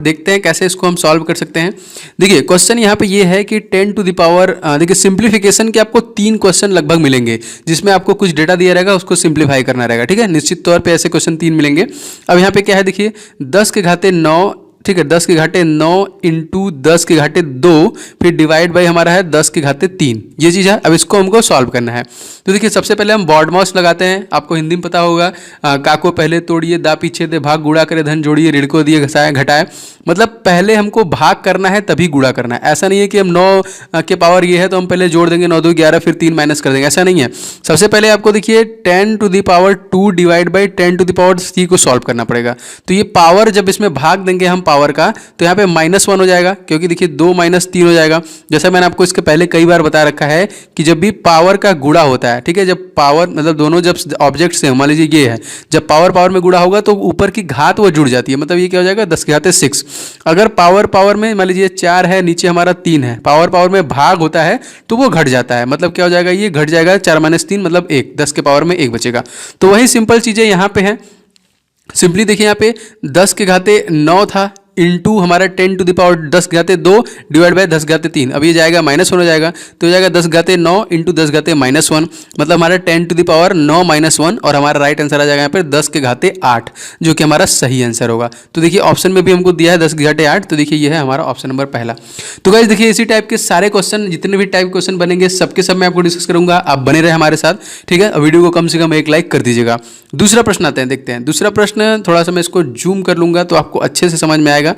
देखते हैं कैसे इसको हम सॉल्व कर सकते हैं। देखिए क्वेश्चन यहाँ पे ये है कि 10 टू द पावर, देखिए सिंप्लीफिकेशन के आपको 3 क्वेश्चन लगभग मिलेंगे, जिसमें आपको कुछ डेटा दिया रहेगा, उसको सिंप्लीफाई करना रहेगा। ठीक है, निश्चित तौर पे ऐसे क्वेश्चन 3 मिलेंगे। अब यहाँ पे क्या है, देखिए 10 के घाते 9, ठीक है, 10 के घाटे 9 इंटू 10 के घाटे 2, फिर डिवाइड बाई हमारा है 10 के घाते 3, ये चीज़ है। अब इसको हमको सॉल्व करना है। तो देखिए सबसे पहले हम बॉडमॉस लगाते हैं, आपको हिंदी में पता होगा, काको पहले तोड़िए दा पीछे दे भाग गुणा करे धन जोड़िए ऋण को दिए घसाए घटाए। मतलब पहले हमको भाग करना है तभी गुणा करना है। ऐसा नहीं है कि हम 9 के पावर ये है तो हम पहले जोड़ देंगे 9 2 11 फिर 3 माइनस कर देंगे, ऐसा नहीं है। सबसे पहले आपको देखिए 10 to the power 2 divide by 10 to the power 3 को सॉल्व करना पड़ेगा। तो ये पावर जब इसमें भाग देंगे हम पावर का, तो यहाँ पे -1 हो जाएगा, क्योंकि देखिए 2 - 3 हो जाएगा। जैसा मैंने आपको इसके पहले कई बार बता रखा है कि जब भी पावर का गुणा होता है, ठीक है, जब पावर मतलब दोनों जब ऑब्जेक्ट से, मान लीजिए ये है, जब पावर पावर में गुणा होगा तो ऊपर की घात वो जुड़ जाती है। मतलब ये क्या हो जाएगा 10 के घाते 6। अगर पावर पावर में मान लीजिए 4 है, नीचे हमारा 3 है, पावर पावर में भाग होता है तो वो घट जाता है। मतलब क्या हो जाएगा, ये घट जाएगा 4 - 3 मतलब 1, 10 के पावर में 1 बचेगा। तो वही सिंपल चीज़ें यहाँ पे हैं। सिंपली देखिए यहाँ पे 10 के घाते 9 था इंटू हमारा 10 टू द पावर 10 घाते 2 डिवाइड बाय 10 घाते 3। अब ये जाएगा -1 हो जाएगा, तो हो जाएगा 10 घाते 9 इंटू 10 घाते -1, मतलब हमारा 10 टू द पावर 9 -1, और हमारा राइट आंसर आ जाएगा यहाँ पे 10 के घाते 8, जो कि हमारा सही आंसर होगा। तो देखिए ऑप्शन में भी हमको दिया है 10 के घाते 8, तो देखिए ये है हमारा ऑप्शन नंबर पहला। तो गाइस देखिए इसी टाइप के सारे क्वेश्चन, जितने भी टाइप क्वेश्चन बनेंगे सबके सब मैं आपको डिस्कस करूंगा, आप बने रहे हमारे साथ। ठीक है, वीडियो को कम से कम 1 लाइक कर दीजिएगा। दूसरा प्रश्न आते हैं, देखते हैं दूसरा प्रश्न। थोड़ा सा मैं इसको जूम कर लूंगा तो आपको अच्छे से समझ में आएगा,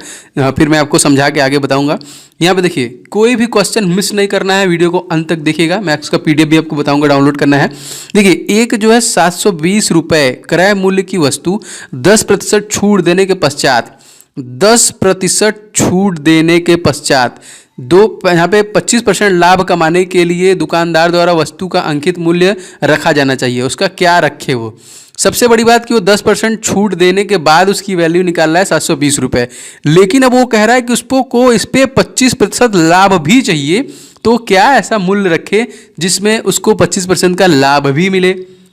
फिर मैं आपको समझा के आगे बताऊंगा। यहाँ पे देखिए कोई भी क्वेश्चन मिस नहीं करना है, वीडियो को अंत तक देखिएगा। मैं उसका पीडीएफ भी आपको बताऊंगा, डाउनलोड करना है। देखिए एक जो है 720 रुपये क्रय मूल्य की वस्तु 10% छूट देने के पश्चात, 10% छूट देने के पश्चात यहाँ पे 25% लाभ कमाने के लिए दुकानदार द्वारा वस्तु का अंकित मूल्य रखा जाना चाहिए। उसका क्या रखे वो? सबसे बड़ी बात कि वो 10% छूट देने के बाद उसकी वैल्यू निकाल रहा है 720 रुपये, लेकिन अब वो कह रहा है कि उसको इस पर 25% लाभ भी चाहिए। तो क्या ऐसा मूल्य रखे जिसमें उसको 25% का लाभ भी मिले?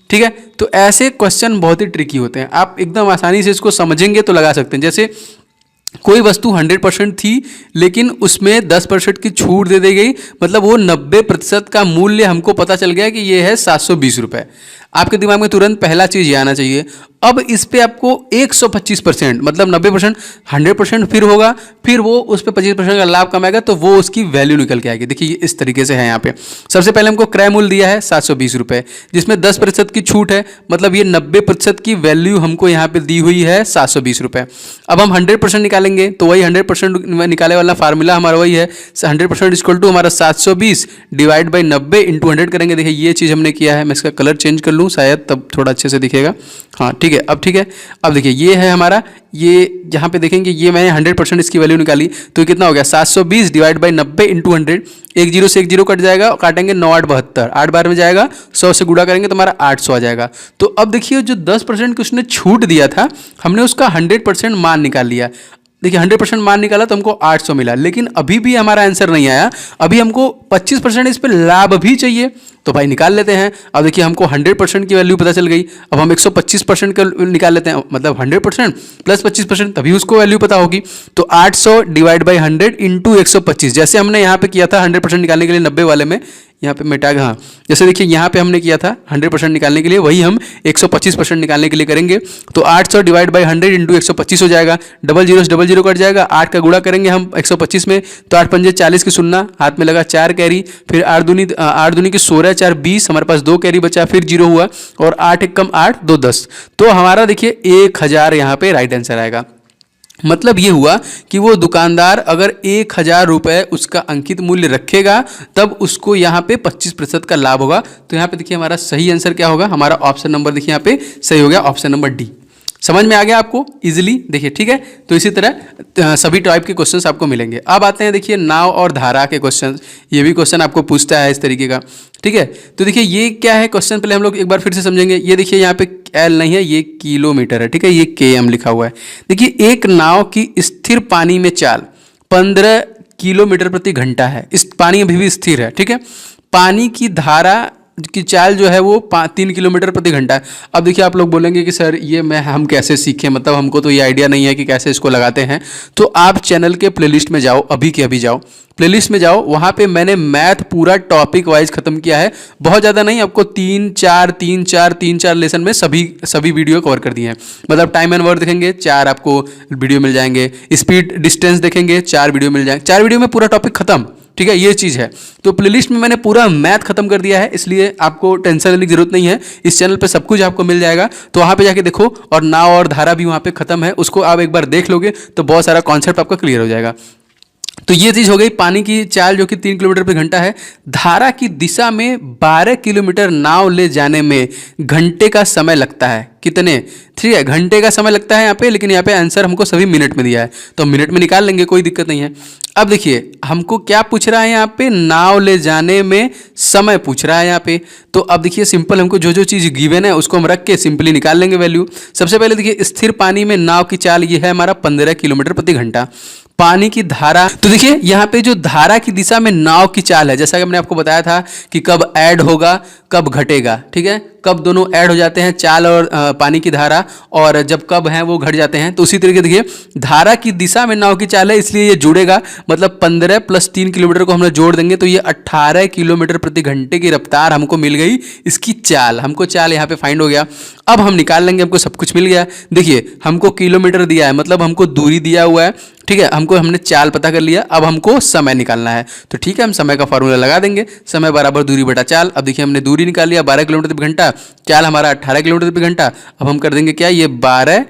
ठीक है, तो ऐसे क्वेश्चन बहुत ही ट्रिकी होते हैं। आप एकदम आसानी से इसको समझेंगे तो लगा सकते हैं। जैसे कोई वस्तु 100% थी लेकिन उसमें 10% की छूट दे दी गई, मतलब वो 90% का मूल्य हमको पता चल गया कि ये है 720 रुपये। आपके दिमाग में तुरंत पहला चीज़ ये आना चाहिए। अब इस पे आपको 125% मतलब 90% 100% फिर होगा, फिर वो उस पर 25% का लाभ कमाएगा तो वो उसकी वैल्यू निकल के आएगी। देखिए इस तरीके से है यहाँ पे। सबसे पहले हमको क्रय मूल्य दिया है 720 रुपये, जिसमें 10% की छूट है, मतलब ये 90% की वैल्यू हमको यहाँ पे दी हुई है 720 रुपये। अब हम 100% निकालेंगे तो वही 100% निकाले वाला फार्मूला हमारा वही है, 100% इक्वल टू हमारा 720 डिवाइड बाई 90 इंटू 100 करेंगे। देखिए ये चीज़ हमने किया है। मैं इसका कलर चेंज कर लूँ शायद तब थोड़ा अच्छे से दिखेगा। हाँ ठीक है, अब ठीक है। अब देखिए ये है हमारा, ये जहाँ पे देखेंगे ये मैंने 100% इसकी वैल्यू निकाली, तो कितना हो गया 720 डिवाइड बाई 90 इंटू 100। एक जीरो से एक जीरो कट जाएगा, काटेंगे 9 8 72, 8 बार में जाएगा, 100 से गुणा करेंगे तो हमारा 800 आ जाएगा। तो अब देखिए जो 10% की उसने छूट दिया था, हमने उसका 100% मान निकाल लिया। देखिए 100% मान निकाला तो हमको 800 मिला, लेकिन अभी भी हमारा आंसर नहीं आया। अभी हमको 25% इस पर लाभ भी चाहिए, तो भाई निकाल लेते हैं। अब देखिए हमको 100% की वैल्यू पता चल गई। अब हम 125% का निकाल लेते हैं, मतलब 100% प्लस 25%, तभी उसको वैल्यू पता होगी। तो 800 डिवाइड बाई 100 इंटू 125, जैसे हमने यहाँ पे किया था 100% निकालने के लिए 90 वाले में, यहाँ पे मिटा हाँ, जैसे देखिए यहाँ पे हमने किया था 100% निकालने के लिए, वही हम 125% निकालने के लिए करेंगे। तो 800 डिवाइड बाई 100 इंटू 125 हो जाएगा, डबल जीरो कट जाएगा, 8 का गुणा करेंगे हम 125 में, तो 8 पंजे 40 की सुनना, हाथ में लगा 4 कैरी, फिर 8 दूनी की 16 4 20, हमारे पास 2 कैरी बचा, फिर 0 हुआ, और 8 1 कम 8 2 10। तो हमारा देखिए 1000 यहाँ पे राइट आंसर आएगा। मतलब ये हुआ कि वो दुकानदार अगर 1000 रुपये उसका अंकित मूल्य रखेगा तब उसको यहाँ पे 25% का लाभ होगा। तो यहाँ पे देखिए हमारा सही आंसर क्या होगा, हमारा ऑप्शन नंबर देखिए यहाँ पे सही हो गया, ऑप्शन नंबर डी। समझ में आ गया आपको इजीली? देखिए ठीक है, तो इसी तरह सभी टाइप के क्वेश्चंस आपको मिलेंगे। अब आते हैं देखिए नाव और धारा के क्वेश्चंस। ये भी क्वेश्चन आपको पूछता है इस तरीके का। ठीक है, तो देखिए ये क्या है क्वेश्चन, पहले हम लोग एक बार फिर से समझेंगे। ये देखिए यहाँ पे एल नहीं है, ये किलोमीटर है। ठीक है, ये केएम लिखा हुआ है। देखिए एक नाव की स्थिर पानी में चाल 15 किलोमीटर प्रति घंटा है। इस पानी अभी भी स्थिर है। ठीक है, पानी की धारा की चाल जो है वो 3 किलोमीटर प्रति घंटा है। अब देखिए आप लोग बोलेंगे कि सर ये हम कैसे सीखें, मतलब हमको तो ये आइडिया नहीं है कि कैसे इसको लगाते हैं। तो आप चैनल के प्लेलिस्ट में जाओ, अभी के अभी जाओ, प्लेलिस्ट में जाओ, वहाँ पे मैंने मैथ पूरा टॉपिक वाइज खत्म किया है। बहुत ज़्यादा नहीं, आपको 3-4 लेसन में सभी वीडियो कवर कर दिए हैं। मतलब टाइम एंड वर्क देखेंगे 4 आपको वीडियो मिल जाएंगे, स्पीड डिस्टेंस देखेंगे 4 वीडियो मिल जाएंगे, 4 वीडियो में पूरा टॉपिक खत्म। ठीक है, ये चीज़ है। तो प्लेलिस्ट में मैंने पूरा मैथ खत्म कर दिया है, इसलिए आपको टेंशन लेने की जरूरत नहीं है। इस चैनल पे सब कुछ आपको मिल जाएगा, तो वहाँ पे जाके देखो। और नाव और धारा भी वहाँ पे खत्म है, उसको आप एक बार देख लोगे तो बहुत सारा कॉन्सेप्ट आपका क्लियर हो जाएगा। तो ये चीज़ हो गई पानी की चाल जो कि 3 किलोमीटर प्रति घंटा है। धारा की दिशा में 12 किलोमीटर नाव ले जाने में घंटे का समय लगता है। कितने? ठीक है, घंटे का समय लगता है यहाँ पे, लेकिन यहाँ पे आंसर हमको सभी मिनट में दिया है, तो मिनट में निकाल लेंगे, कोई दिक्कत नहीं है। अब देखिए हमको क्या पूछ रहा है यहाँ पे, नाव ले जाने में समय पूछ रहा है यहाँ पे। तो अब देखिए सिंपल, हमको जो जो चीज़ गिवन है उसको हम रख के सिंपली निकाल लेंगे वैल्यू। सबसे पहले देखिए स्थिर पानी में नाव की चाल ये है हमारा 15 किलोमीटर प्रति घंटा। पानी की धारा, तो देखिए यहाँ पे जो धारा की दिशा में नाव की चाल है, जैसा कि मैंने आपको बताया था कि कब ऐड होगा कब घटेगा, ठीक है, कब दोनों ऐड हो जाते हैं चाल और पानी की धारा, और जब कब हैं वो घट जाते हैं। तो उसी तरीके देखिए धारा की दिशा में नाव की चाल है, इसलिए ये जुड़ेगा, मतलब 15 + 3 किलोमीटर को हम लोग जोड़ देंगे तो ये 18 किलोमीटर प्रति घंटे की रफ्तार हमको मिल गई। इसकी चाल, हमको चाल यहाँ पे फाइंड हो गया। अब हम निकाल लेंगे, हमको सब कुछ मिल गया। देखिए हमको किलोमीटर दिया है, मतलब हमको दूरी दिया हुआ है, ठीक है, हमने चाल पता कर लिया। अब हमको समय निकालना है, तो ठीक है हम समय का फॉर्मूला लगा देंगे, समय बराबर दूरी बटा चाल। अब देखिए हमने दूरी निकाल लिया 12 किलोमीटर प्रति घंटा, चाल हमारा 18 किलोमीटर प्रति घंटा। अब हम कर देंगे क्या, ये 12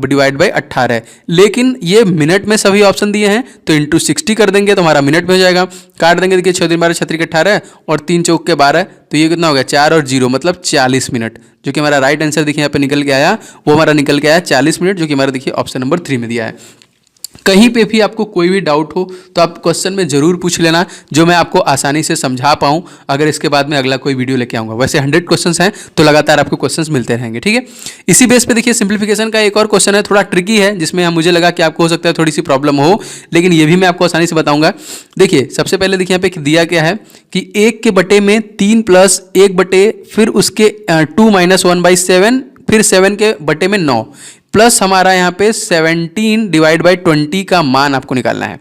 डिवाइड बाई 18, लेकिन ये मिनट में सभी ऑप्शन दिए हैं तो इंटू 60 कर देंगे तो हमारा मिनट में हो जाएगा। काट देंगे, देखिए 6 × 12 = 18 और 3 × 4 = 12, तो ये कितना हो गया 4 और 0 मतलब 40 मिनट, जो कि हमारा राइट आंसर देखिए यहाँ पे निकल के आया, वो हमारा निकल के आया 40 मिनट, जो कि हमारा देखिए ऑप्शन नंबर 3 में दिया है। कहीं पे भी आपको कोई भी डाउट हो तो आप क्वेश्चन में ज़रूर पूछ लेना, जो मैं आपको आसानी से समझा पाऊँ। अगर इसके बाद में अगला कोई वीडियो लेके आऊँगा, वैसे 100 क्वेश्चंस हैं तो लगातार आपको क्वेश्चंस मिलते रहेंगे, ठीक है। इसी बेस पे देखिए सिंप्लीफिकेशन का एक और क्वेश्चन है, थोड़ा ट्रिकी है, जिसमें मुझे लगा कि आपको हो सकता है थोड़ी सी प्रॉब्लम हो, लेकिन ये भी मैं आपको आसानी से बताऊँगा। देखिए सबसे पहले देखिए यहाँ पे दिया क्या है कि 1 के बटे में 3 + 1 बटे फिर उसके 2 - 1/7 फिर 7 के बटे में 9 प्लस हमारा यहाँ पे 17 डिवाइड बाई 20 का मान आपको निकालना है।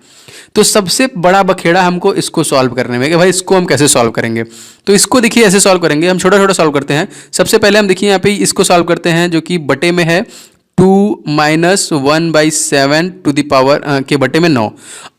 तो सबसे बड़ा बखेड़ा हमको इसको सॉल्व करने में कि भाई इसको हम कैसे सॉल्व करेंगे। तो इसको देखिए ऐसे सॉल्व करेंगे, हम छोटा छोटा सॉल्व करते हैं। सबसे पहले हम देखिए यहाँ पे इसको सॉल्व करते हैं, जो कि बटे में है 2 - 1/7 टू द पावर के बटे में 9।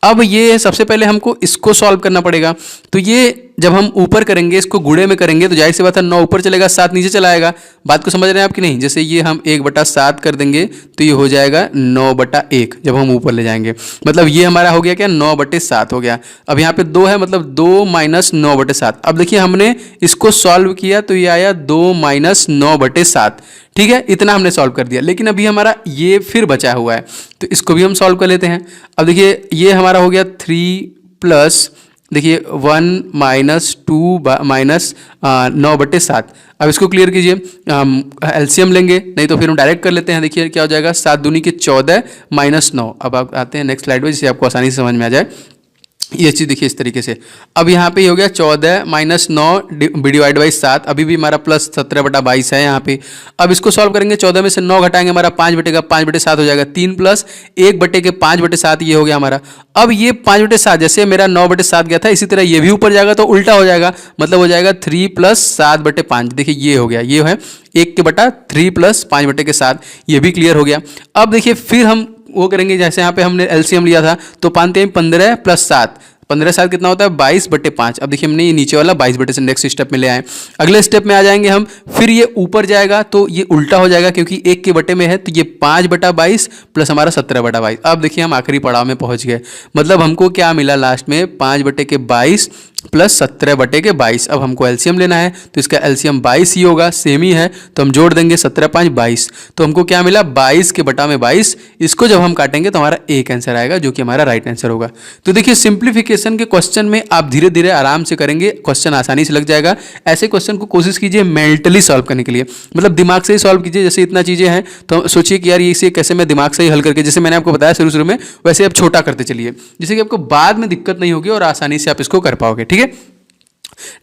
अब ये सबसे पहले हमको इसको सॉल्व करना पड़ेगा। तो ये जब हम ऊपर करेंगे, इसको गुणे में करेंगे, तो जाहिर सी बात है 9 ऊपर चलेगा 7 नीचे चला आएगा। बात को समझ रहे हैं आप कि नहीं? जैसे ये हम 1/7 कर देंगे तो ये हो जाएगा 9/1 जब हम ऊपर ले जाएंगे, मतलब ये हमारा हो गया क्या 9/7 हो गया। अब यहाँ पे 2 है, मतलब 2 - 9/7। अब देखिए हमने इसको सॉल्व किया तो ये आया 2 - 9/7, ठीक है, इतना हमने सॉल्व कर दिया। लेकिन अभी हमारा ये फिर बचा हुआ है, तो इसको भी हम सॉल्व कर लेते हैं। अब देखिए ये हमारा हो गया 3 प्लस देखिए 1 - 2 - 9/7। अब इसको क्लियर कीजिए, एलसीएम लेंगे, नहीं तो फिर हम डायरेक्ट कर लेते हैं। देखिए क्या हो जाएगा 7 दूनी के 14 - 9। अब आप आते हैं नेक्स्ट स्लाइड में, जिससे आपको आसानी से समझ में आ जाए। ये चीज़ देखिए इस तरीके से। अब यहाँ पे हो गया 14 - 9 डिवाइड बाई 7, अभी भी हमारा प्लस 17/22 है यहाँ पे। अब इसको सॉल्व करेंगे, 14 में से 9 घटाएंगे, हमारा 5/7 हो जाएगा। 3 + 1/5/7 ये हो गया हमारा। अब ये 5/7 जैसे मेरा 9/7 गया था, इसी तरह ये भी ऊपर जाएगा तो उल्टा हो जाएगा, मतलब हो जाएगा 3 + 7/5। देखिए ये हो गया, ये है 1/3 + 5/7, ये भी क्लियर हो गया। अब देखिए फिर हम वो करेंगे, जैसे यहाँ पे हमने एलसीएम लिया था तो 15 + 7, 15/7 कितना होता है 22/5। अब देखिए हमने ये नीचे वाला 22 से नेक्स्ट स्टेप में ले आए। अगले स्टेप में आ जाएंगे हम, फिर ये ऊपर जाएगा तो ये उल्टा हो जाएगा, क्योंकि 1 के बटे में है, तो ये 5/22 प्लस हमारा 17/22। अब देखिए हम आखिरी पड़ाव में पहुंच गए, मतलब हमको क्या मिला लास्ट में 5/22 प्लस 17/22। अब हमको एलसीएम लेना है, तो इसका एलसीएम 22 ही होगा, सेम ही है, तो हम जोड़ देंगे 17 × 5 = 22। तो हमको क्या मिला 22 के बटा में 22। इसको जब हम काटेंगे तो हमारा एक आंसर आएगा, जो कि हमारा राइट आंसर होगा। तो देखिए सिंप्लीफिकेशन के क्वेश्चन में आप धीरे धीरे आराम से करेंगे, क्वेश्चन आसानी से लग जाएगा। ऐसे क्वेश्चन को कोशिश कीजिए मेंटली सॉल्व करने के लिए, मतलब दिमाग से ही सॉल्व कीजिए। जैसे इतना चीज़ें हैं तो सोचिए कि यार ये इसे कैसे मैं दिमाग से ही हल करके, जैसे मैंने आपको बताया शुरू में, वैसे आप छोटा करते चलिए, जिससे कि आपको बाद में दिक्कत नहीं होगी और आसानी से आप इसको कर पाओगे, ठीक है।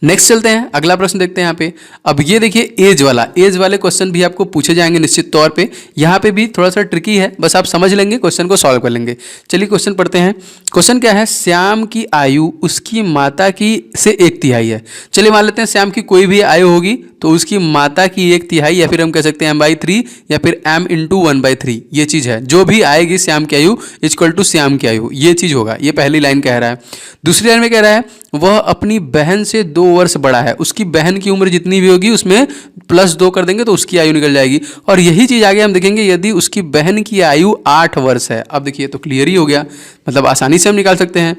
नेक्स्ट चलते हैं, अगला प्रश्न देखते हैं यहाँ पे। अब ये देखिए एज वाले क्वेश्चन भी आपको पूछे जाएंगे निश्चित तौर पे। यहाँ पे भी थोड़ा सा ट्रिकी है, बस आप समझ लेंगे, क्वेश्चन को सॉल्व कर लेंगे। चलिए क्वेश्चन पढ़ते हैं। क्वेश्चन क्या है, श्याम की आयु उसकी माता की से 1/3 है। चलिए मान लेते हैं श्याम की कोई भी आयु होगी तो उसकी माता की 1/3, या फिर हम कह सकते हैं m/3, या फिर m × 1/3, ये चीज़ है। जो भी आएगी श्याम की आयु इक्वल टू श्याम की आयु, ये चीज़ होगा। ये पहली लाइन कह रहा है। दूसरी लाइन में कह रहा है वह अपनी बहन से 2 वर्ष बड़ा है। उसकी बहन की उम्र जितनी भी होगी उसमें +2 कर देंगे तो उसकी आयु निकल जाएगी। और यही चीज़ आगे हम देखेंगे यदि उसकी बहन की आयु 8 वर्ष है। अब देखिए तो क्लियर ही हो गया, मतलब आसानी से हम निकाल सकते हैं।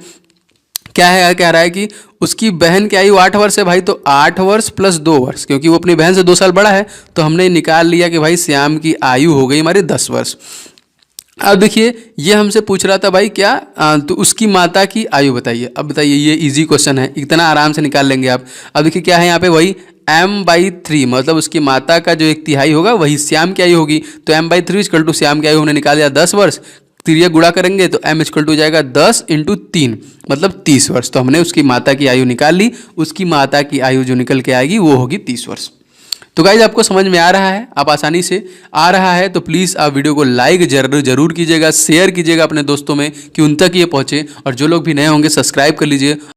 क्या है, कह रहा है कि उसकी बहन की आयु 8 वर्ष है भाई, तो 8 वर्ष + 2 वर्ष, क्योंकि वो अपनी बहन से 2 साल बड़ा है, तो हमने निकाल लिया कि भाई श्याम की आयु हो गई हमारी 10 वर्ष। अब देखिए ये हमसे पूछ रहा था भाई क्या, तो उसकी माता की आयु बताइए। अब बताइए, ये इजी क्वेश्चन है, इतना आराम से निकाल लेंगे आप। अब देखिए क्या है यहाँ पे, वही m/3, मतलब उसकी माता का जो 1/3 होगा वही श्याम की आयु होगी। तो m/3 = श्याम की आयु हमने निकाल लिया 10 वर्ष। तिरिया गुणा करेंगे तो m = जाएगा 10 × 3, मतलब 30 वर्ष। तो हमने उसकी माता की आयु निकाल ली। उसकी माता की आयु जो निकल के आएगी वो होगी 30 वर्ष। तो गाइज आपको समझ में आ रहा है, आप आसानी से आ रहा है तो प्लीज़ आप वीडियो को लाइक जरूर कीजिएगा, शेयर कीजिएगा अपने दोस्तों में कि उन तक ये पहुँचे। और जो लोग भी नए होंगे सब्सक्राइब कर लीजिए।